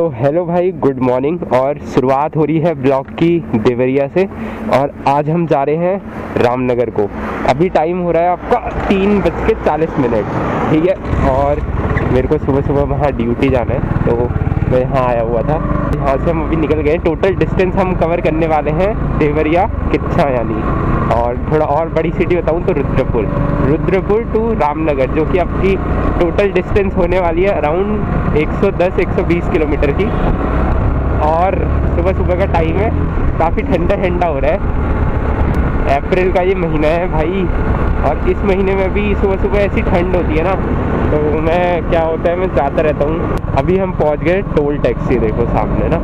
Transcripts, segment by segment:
तो हेलो भाई, good morning. और शुरुआत हो रही है ब्लॉग की देवरिया से। और आज हम जा रहे हैं रामनगर को। अभी टाइम हो रहा है आपका 3:40, ठीक है। और मेरे को सुबह सुबह वहाँ ड्यूटी जाना है, तो मैं यहाँ आया हुआ था। यहाँ से हम अभी निकल गए। टोटल डिस्टेंस हम कवर करने वाले हैं देवरिया किच्छा यानी। और थोड़ा और बड़ी सिटी बताऊँ तो रुद्रपुर टू रामनगर, जो कि आपकी टोटल डिस्टेंस होने वाली है अराउंड 110-120 किलोमीटर की। और सुबह सुबह का टाइम है, काफ़ी ठंडा ठंडा हो रहा है। अप्रैल का ये महीना है भाई, और इस महीने में भी सुबह सुबह ऐसी ठंड होती है ना, तो मैं क्या होता है मैं जाता रहता हूँ। अभी हम पहुँच गए टोल टैक्सी, देखो सामने ना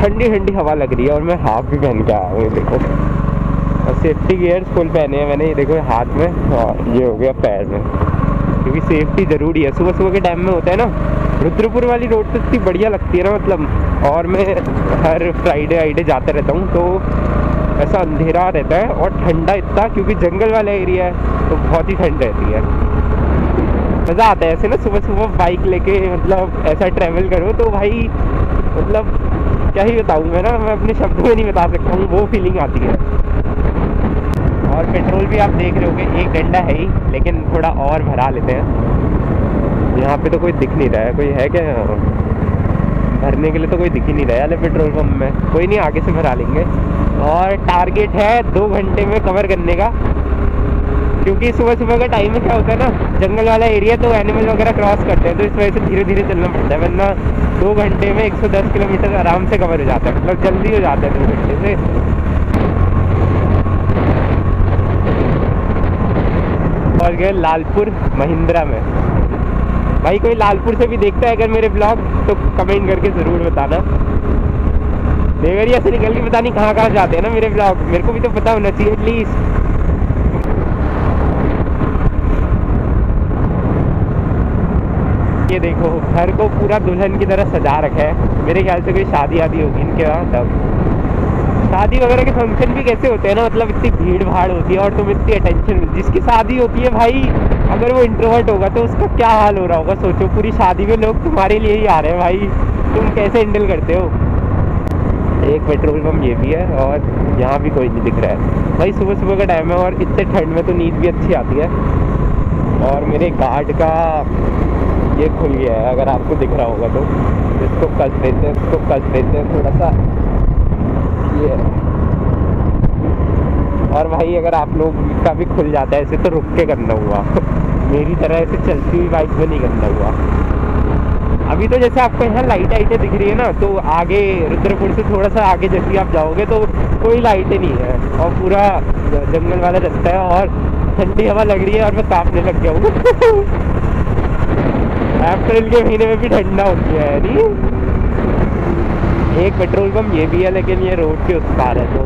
ठंडी ठंडी हवा लग रही है। और मैं हाफ भी पहन के आया हूँ, देखो। और सेफ्टी गियर्स फुल पहने हैं मैंने, ये देखो हाथ में और ये हो गया पैर में, क्योंकि सेफ्टी ज़रूरी है। सुबह सुबह के टाइम में होता है ना। रुद्रपुर वाली रोड तो इतनी बढ़िया लगती है ना, मतलब। और मैं हर फ्राइडे आइडे जाता रहता हूँ, तो ऐसा अंधेरा रहता है और ठंडा इतना, क्योंकि जंगल वाला एरिया है, तो बहुत ही ठंड रहती है। मज़ा आता है ऐसे ना, सुबह सुबह बाइक लेके, मतलब ऐसा ट्रैवल करो तो भाई, मतलब क्या ही बताऊँ मैं ना, मैं अपने शब्दों में नहीं बता सकता हूँ, वो फीलिंग आती है। और पेट्रोल भी आप देख रहे होगे, एक डंडा है ही, लेकिन थोड़ा और भरा लेते हैं। यहाँ पे तो कोई दिख नहीं रहा है, कोई है क्या भरने के लिए? तो कोई दिख ही नहीं रहा है पेट्रोल पंप में। कोई नहीं, आगे से भरा लेंगे। और टारगेट है 2 घंटे में कवर करने का, क्योंकि सुबह सुबह का टाइम में क्या होता है ना, जंगल वाला एरिया, तो एनिमल वगैरह क्रॉस करते हैं, तो इस वजह से धीरे धीरे चलना पड़ता है। वरना 2 घंटे में 110 किलोमीटर आराम से कवर हो जाता है, मतलब जल्दी हो जाता है 2 घंटे से। और गए लालपुर महिंद्रा में। भाई कोई लालपुर से भी देखता है अगर मेरे ब्लॉग, तो कमेंट करके ज़रूर बताना। देवरिया से निकल के पता नहीं कहाँ कहाँ जाते हैं ना मेरे ब्लॉग, मेरे को भी तो पता होना चाहिए एटलीस्ट। ये देखो, घर को पूरा दुल्हन की तरह सजा रखा है। मेरे ख्याल से कोई शादी आदि होगी इनके यहाँ, तब शादी वगैरह के फंक्शन भी कैसे होते हैं ना, मतलब इतनी भीड़ भाड़ होती है और तुम इतनी अटेंशन। जिसकी शादी होती है भाई, अगर वो इंट्रोवर्ट होगा तो उसका क्या हाल हो रहा होगा, सोचो। पूरी शादी में लोग तुम्हारे लिए ही आ रहे हैं भाई, तुम कैसे हैंडल करते हो। एक पेट्रोल पंप ये भी है, और यहाँ भी कोई नहीं दिख रहा है भाई। सुबह सुबह का टाइम है और इतने ठंड में तो नींद भी अच्छी आती है। और मेरे गार्ड का ये खुल गया है, अगर आपको दिख रहा होगा तो। इसको कस देते हैं, इसको कस देते हैं थोड़ा सा, ये। और भाई अगर आप लोग का भी खुल जाता है ऐसे, तो रुक के करना हुआ मेरी तरह ऐसे चलती हुई बाइक में नहीं करना हुआ। अभी तो जैसे आपको यहाँ लाइटें दिख रही है ना, तो आगे रुद्रपुर से थोड़ा सा आगे जैसे आप जाओगे तो कोई लाइटें नहीं है, और पूरा जंगल वाला रास्ता है, और ठंडी हवा लग रही है, और मैं कांपने लग गया हूँ अप्रैल के महीने में भी ठंडा होती है नहीं। एक पेट्रोल पंप ये भी है, लेकिन ये रोड के उस पार है, तो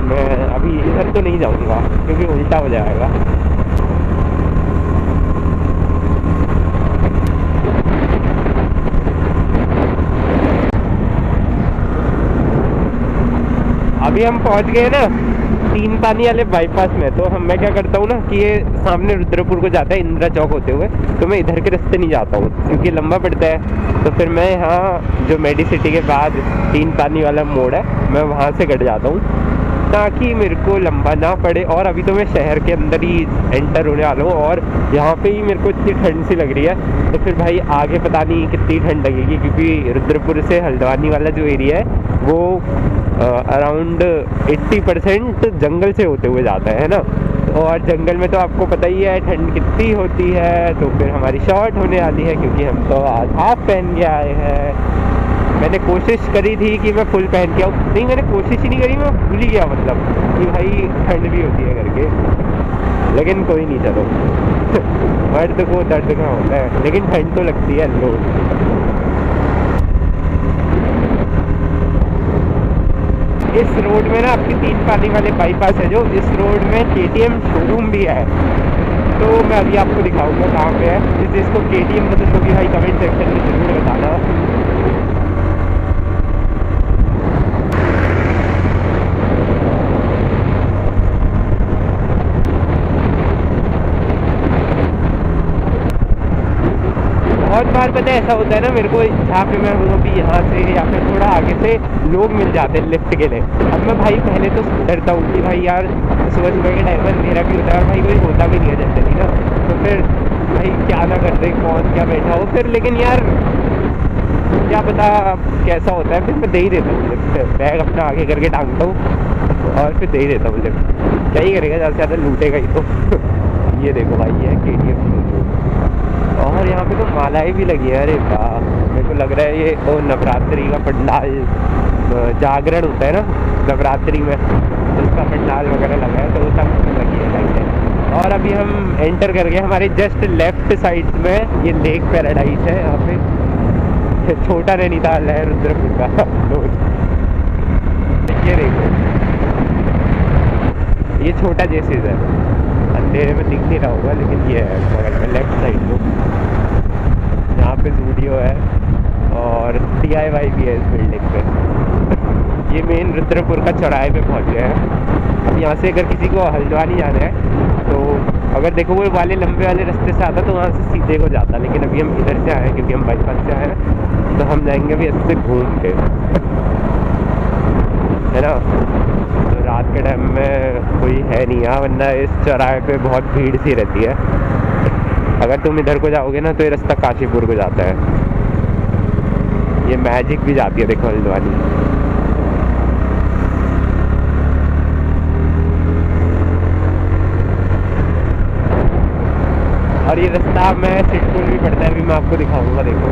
मैं अभी इधर तो नहीं जाऊँगा क्योंकि उल्टा हो जाएगा। अभी हम पहुंच गए ना 3 पानी वाले बाईपास में। तो मैं क्या करता हूँ ना, कि ये सामने रुद्रपुर को जाता है इंदिरा चौक होते हुए, तो मैं इधर के रास्ते नहीं जाता हूँ क्योंकि लंबा पड़ता है। तो फिर मैं यहाँ जो मेडिसिटी के बाद 3 पानी वाला मोड़ है, मैं वहाँ से कट जाता हूँ, ताकि मेरे को लंबा ना पड़े। और अभी तो मैं शहर के अंदर ही एंटर होने वाला हूँ, और यहाँ पे ही मेरे को इतनी ठंड सी लग रही है। तो फिर भाई आगे पता नहीं कितनी ठंड लगेगी, क्योंकि रुद्रपुर से हल्द्वानी वाला जो एरिया है वो अराउंड 80% जंगल से होते हुए जाता है ना। और जंगल में तो आपको पता ही है ठंड कितनी होती है। तो फिर हमारी शॉर्ट होने वाली है, क्योंकि हम तो आज हाफ पहन के आए हैं। मैंने कोशिश करी थी कि मैं फुल पहन के आऊँ, नहीं मैंने कोशिश ही नहीं करी, मैं भूल ही गया, मतलब कि भाई ठंड भी होती है करके। लेकिन कोई नहीं, चलो मर्द को दर्द का होता है, लेकिन ठंड तो लगती है लोग। इस रोड में ना आपकी 3 पानी वाले बाईपास है, जो इस रोड में KTM शोरूम भी है। तो मैं अभी आपको दिखाऊंगा कहाँ पे है। जिसको KTM पसंद होगी भाई कमेंट सेक्शन में जरूर बताना। बहुत बार पता है ऐसा होता है ना, मेरे को जहाँ पे मैं हूँ अभी यहाँ से या फिर थोड़ा आगे से लोग मिल जाते हैं लिफ्ट के लिए। अब मैं भाई पहले तो डरता हूँ कि भाई यार सुबह सुबह के टाइम पर मेरा भी होता है और भाई कोई होता भी नहीं है जनरली ना, तो फिर भाई क्या ना कर दे, कौन क्या बैठा हो फिर, लेकिन यार क्या पता कैसा होता है, फिर मैं दे ही देता हूँ लिफ्ट, बैग अपना आगे करके टांगता हूँ और फिर दे ही देता हूँ लिफ्ट। क्या ही करेगा, ज़्यादा से ज़्यादा लूटेगा ही तो। ये देखो भाई ये KTM, और यहाँ पे तो मालाएं भी लगी है। अरे वाह, मेरे को लग रहा है ये वो नवरात्रि का पंडाल, जागरण होता है ना नवरात्रि में, तो उसका पंडाल वगैरह लगा है, तो वो सब लगी है लाइटें। और अभी हम एंटर कर गए, हमारे जस्ट लेफ्ट साइड में ये लेक पैराडाइज है, यहाँ पे छोटा नैनीताल है रुद्रपुर का। ये देखो ये छोटा जेसिस है, अंधेरे में दिख नहीं रहा होगा लेकिन ये है बगल में लेफ्ट साइड में, यहाँ पे स्टूडियो है और DIY भी है इस बिल्डिंग पे। ये मेन रुद्रपुर का चौराहे पे पहुँच गए हैं। अब यहाँ से अगर किसी को हल्द्वानी जाना है तो अगर देखो वो वाले लंबे वाले रास्ते से आता तो वहाँ से सीधे को जाता, लेकिन अभी हम इधर से आए हैं क्योंकि हम बाईपास से आए हैं, तो हम जाएंगे अभी ऐसे घूम के, है ना। तो रात के टाइम में कोई है नहीं यहाँ, वरना इस चौराहे पे बहुत भीड़ सी रहती है। अगर तुम इधर को जाओगे ना तो ये रास्ता काशीपुर को जाता है, ये मैजिक भी जाती है देखो हल्द्वानी। और ये रास्ता में सिटपुल भी पड़ता है, अभी मैं आपको दिखाऊंगा। देखो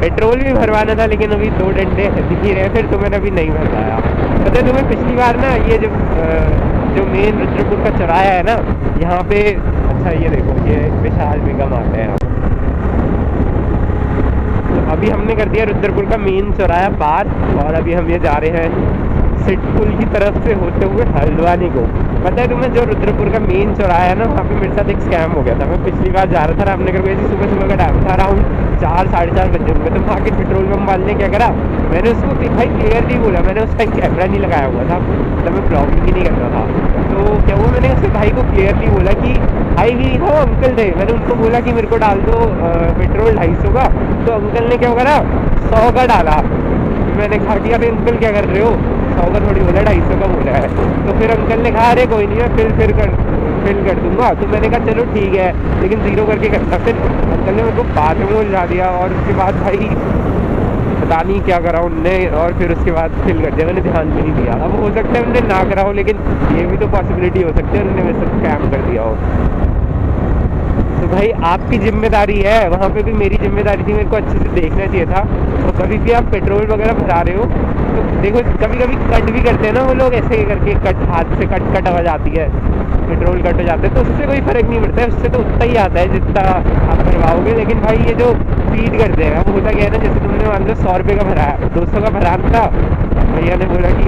पेट्रोल भी भरवाना था लेकिन अभी 2 डंडे दिख ही रहे, फिर तो मैंने अभी नहीं भरवाया। पता है तुम्हें पिछली बार ना ये जो मेन रुद्रपुर का चौराहा है ना यहाँ पे, अच्छा ये देखो ये विशाल निगम आते हैं। तो अभी हमने कर दिया रुद्रपुर का मेन चौराहा पार, और अभी हम ये जा रहे हैं सिटपुल की तरफ से होते हुए हल्द्वानी को। पता है तुम्हें जो रुद्रपुर का मेन चौराहा है ना, वहाँ पे मेरे साथ एक स्कैम हो गया था। मैं पिछली बार जा रहा था, आपने कर सुबह सुबह का टाइम था, अराउंड 4 साढ़े 4 बजे होंगे, तो वहाँ के पेट्रोल पंप वाले ने क्या करा, मैंने उसको भाई क्लियरली बोला, मैंने उस टाइम कैमरा नहीं लगाया हुआ था, मतलब मैं ब्लॉगिंग ही नहीं कर रहा था। तो क्या हुआ, मैंने उसके भाई को क्लियरली बोला कि भाई भी हो अंकल थे, मैंने उनको बोला कि मेरे को डाल दो पेट्रोल 250 का, तो अंकल ने क्या करा 100 का डाला। मैंने कहा कि अरे अंकल क्या कर रहे हो, 100 का थोड़ी बोला 250 का बोला है। तो फिर अंकल ने कहा अरे कोई नहीं है, फिल कर दूंगा। तो मैंने कहा चलो ठीक है, लेकिन 0 करके करता। फिर अंकल ने मेरे को बाद में उलझा दिया, और उसके बाद भाई पता नहीं क्या करा उनने, और फिर उसके बाद फिल कर दिया, मैंने ध्यान भी नहीं दिया। अब हो सकता है उन्होंने ना करा हो, लेकिन ये भी तो पॉसिबिलिटी हो सकती है उन्होंने वैसे स्कैम कर दिया हो। तो भाई आपकी जिम्मेदारी है, वहाँ पे भी मेरी जिम्मेदारी थी, मेरे को अच्छे से देखना चाहिए था। तो कभी भी आप पेट्रोल वगैरह भरा रहे हो तो देखो, कभी कभी कट भी करते हैं ना वो लोग, ऐसे करके कट, हाथ से कट आवाज आती है, पेट्रोल कट हो जाते हैं, तो उससे कोई फर्क नहीं पड़ता है, उससे तो उतना ही आता है जितना आप भरवाओगे। लेकिन भाई ये जो फीड करते हैं, वो होता क्या है ना, जैसे तुमने मान लो 100 रुपये का भरा, 200 का भराना था, भैया ने बोला कि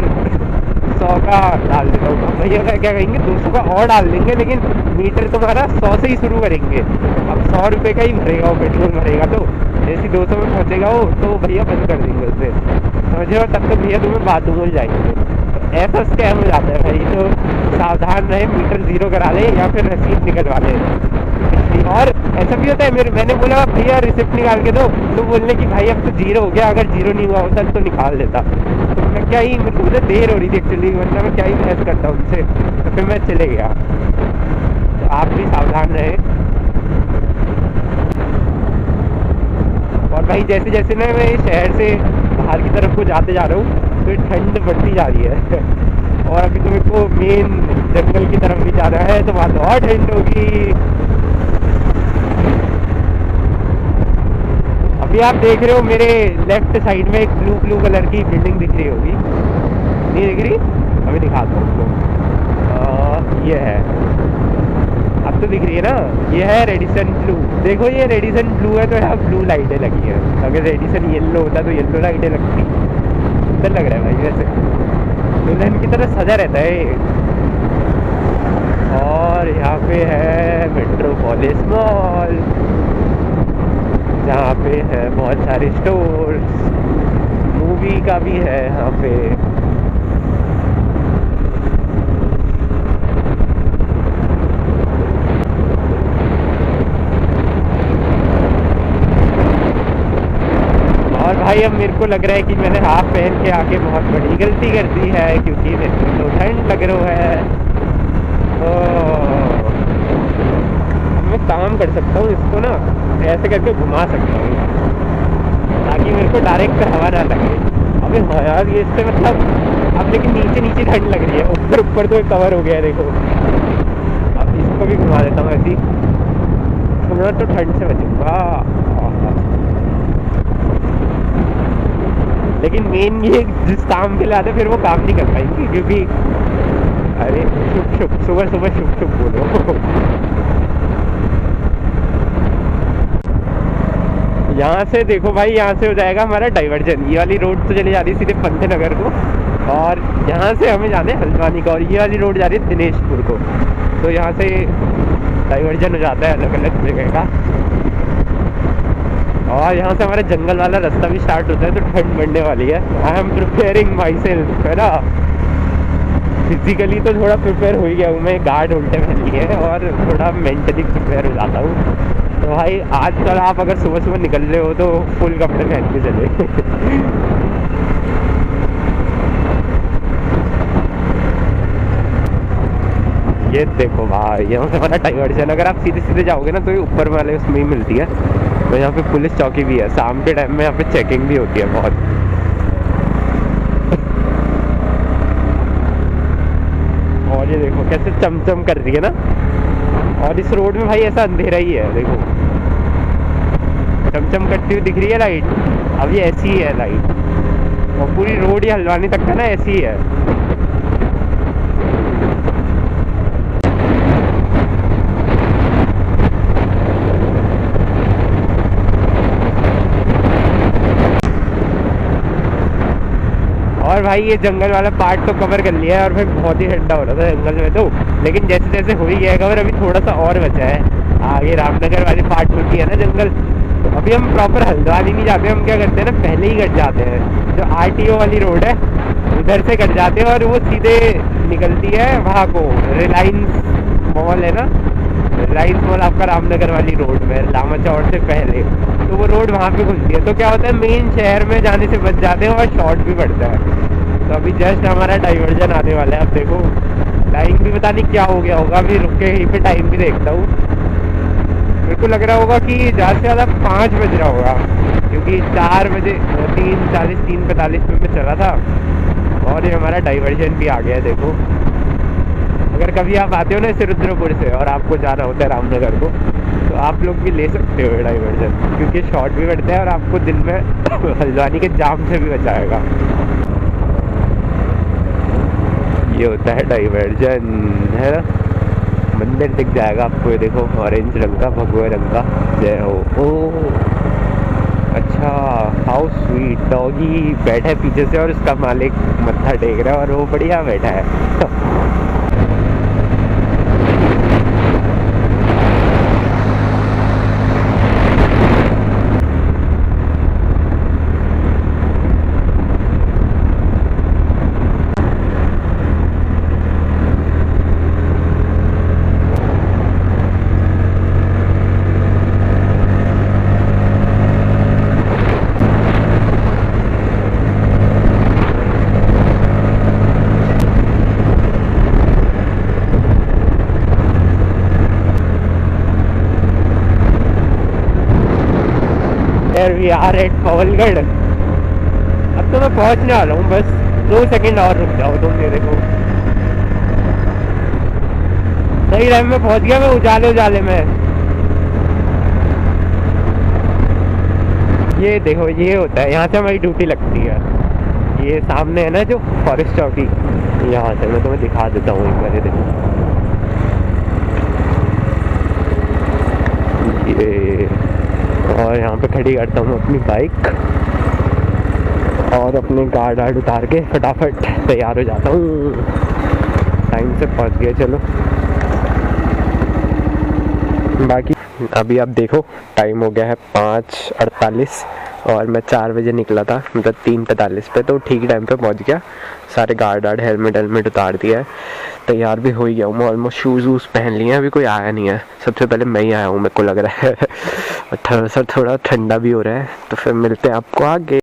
100 का डाल देता हूँ। भैया का क्या कहेंगे 200 का और डाल देंगे, लेकिन मीटर तुम्हारा 100 से ही शुरू करेंगे। अब 100 रुपये का ही भरेगा वो, पेट्रोल भरेगा, तो जैसे 200 में पहुँचेगा वो, तो भैया बंद कर देंगे उससे, समझे। और तब तो भैया तुम्हें बाद में मिल जाएंगे। तो ऐसा स्कैम हो जाता है भाई, तो सावधान रहे, मीटर 0 करा ले या फिर रसीद निकलवा ले। और ऐसा भी होता है, मैंने बोला भैया रिसिप्ट निकाल के दो, तो बोलने की भाई अब तो 0 हो गया, अगर 0 नहीं हुआ होता तो निकाल देता। तो मैं क्या ही, मेरे को मुझे देर हो रही थी एक्चुअली, वरना मैं क्या ही बहस करता उनसे, तो फिर मैं चले गया। तो आप भी सावधान रहे। और भाई जैसे जैसे ना मैं शहर से बाहर की तरफ को जाते जा रहा हूँ तो ठंड बढ़ती जा रही है। और अभी तो मेरे को मेन जंगल की तरफ भी जाना है, तो वहाँ तो और ठंड होगी। अभी आप देख रहे हो मेरे लेफ्ट साइड में एक ब्लू कलर की बिल्डिंग दिख रही होगी, नहीं दिख रही? अभी दिखाता हूँ उसको। ये है, अब तो दिख रही है ना, ये है रेडिसन ब्लू। देखो ये रेडिसन ब्लू है तो यहाँ ब्लू लाइटें लगी है, अगर रेडिसन येलो होता तो येलो लाइटें लगती। सुंदर लग रहा है भाई, वैसे दुल्हन की तरह सजा रहता है। और यहाँ पे है मेट्रोपोलिस मॉल, जहाँ पे है बहुत सारे स्टोर्स, मूवी का भी है यहाँ पे। भाई अब मेरे को लग रहा है कि मैंने हाफ पहन के आके बहुत बड़ी गलती कर दी है, क्योंकि मेरे को तो ठंड लग रहा है। मैं काम कर सकता हूँ, इसको ना ऐसे करके घुमा सकता हूँ ताकि मेरे को डायरेक्ट हवा ना लगे। अबे हाँ यार, ये इससे मतलब अब लेकिन नीचे नीचे ठंड लग रही है, ऊपर ऊपर तो कवर हो गया है देखो। अब इसको भी घुमा देता हूँ ऐसी, थोड़ा तो ठंड से बचूंगा। लेकिन मेन ये जिस काम के लिए आते फिर वो काम नहीं कर पाएंगे, क्योंकि अरे शुभ शुभ सुबह सुबह शुभ शुभ बोलो। यहाँ से देखो भाई, यहाँ से हो जाएगा हमारा डाइवर्जन। ये वाली रोड तो चली जा रही है सीधे पंतनगर को, और यहाँ से हमें जाना है हल्द्वानी का, और ये वाली रोड जा रही है दिनेशपुर को। तो यहाँ से डाइवर्जन हो जाता है अलग अलग जगह का, और यहाँ से हमारा जंगल वाला रास्ता भी स्टार्ट होता है। तो ठंड बढ़ने वाली है। I am preparing my self, है ना। फिजिकली तो थोड़ा प्रिपेयर हो ही गया हूँ मैं, गार्ड उल्टे पहन लिए है, और थोड़ा मेंटली प्रिपेयर हो जाता हूँ। तो भाई आजकल आप अगर सुबह सुबह निकल रहे हो तो फुल कपड़े पहन के चले। ये देखो भाई, यहाँ से हमारा डाइवर्जन। अगर आप सीधे सीधे जाओगे ना तो ये ऊपर वाले उसमें ही मिलती है। तो यहाँ पे पुलिस चौकी भी है, शाम के टाइम में यहाँ पे चेकिंग भी होती है बहुत। और ये देखो कैसे चमचम कर रही है ना। और इस रोड में भाई ऐसा अंधेरा ही है, देखो चमचम करती हुई दिख रही है लाइट। अब ये ऐसी ही है लाइट, और पूरी रोड ही हल्द्वानी तक का ना ऐसी ही है। और भाई ये जंगल वाला पार्ट तो कवर कर लिया है, और फिर बहुत ही ठंडा हो रहा था जंगल में तो। लेकिन जैसे जैसे हो ही गया कवर, अभी थोड़ा सा और बचा है। आगे रामनगर वाली पार्ट होती है ना जंगल, तो अभी हम प्रॉपर हल्द्वानी नहीं जाते। हम क्या करते हैं ना, पहले ही कट जाते हैं। जो RTO वाली रोड है उधर से कट जाते हैं, और वो सीधे निकलती है वहाँ को, रिलायंस मॉल है ना, रिलायंस मॉल आपका रामनगर वाली रोड में, लामा चौड़ से पहले। तो वो रोड वहाँ पे खुलती है। तो क्या होता है, मेन शहर में जाने से बच जाते हैं, और शॉर्ट भी पड़ता है। तो अभी जस्ट हमारा डाइवर्जन आने वाला है। अब देखो टाइम भी पता नहीं क्या हो गया होगा, अभी रुक के यहीं पे टाइम भी देखता हूँ। मेरे को लग रहा होगा कि ज़्यादा से ज़्यादा 5 बज रहा होगा, क्योंकि 4 बजे 3:40 3:45 में मैं चला था, और ये हमारा डाइवर्जन भी आ गया है। देखो अगर कभी आप आते हो ना इसे रुद्रपुर से और आपको जाना होता है रामनगर को, तो आप लोग भी ले सकते हो डाइवर्जन, क्योंकि शॉर्ट भी बढ़ता है और आपको दिन में हल्द्वानी के जाम से भी बचाएगा। ये होता है डाइवर्जन, है ना। मंदिर दिख जाएगा आपको, ये देखो ऑरेंज रंग का, भगवे रंग का। जय हो। ओ अच्छा, हाउ स्वीट। डॉगी बैठा है पीछे से, और उसका मालिक मत्था टेक रहा है, और वो बढ़िया बैठा है। We are at Pawalgarh. अब तो मैं पहुंचने वाला हूँ, बस 2 सेकंड और रुक जाओ तुम। ये देखो सही टाइम में पहुंच गया मैं, उजाले उजाले में। ये देखो ये होता है, यहाँ से हमारी ड्यूटी लगती है। ये सामने है ना जो फॉरेस्ट चौकी, यहाँ से मैं तुम्हें दिखा देता हूँ एक बार। ये देखो ये, और यहाँ पे खड़ी करता हूँ अपनी बाइक, और अपने गार्ड वार्ड उतार के फटाफट तैयार हो जाता हूँ। टाइम से पहुँच गए। चलो बाकी अभी आप देखो टाइम हो गया है 5:48, और मैं 4 बजे निकला था, मतलब 3:45 पे, तो ठीक टाइम पे पहुंच गया। सारे गार्ड वार्ड हेलमेट उतार दिया है, तैयार भी हो ही गया हूँ। मैं ऑलमोस्ट शूज़ वूज़ पहन लिए हैं, अभी कोई आया नहीं है। सबसे पहले मैं ही आया हूँ, मेरे को लग रहा है। और थोड़ा ठंडा भी हो रहा है, तो फिर मिलते हैं आपको आगे।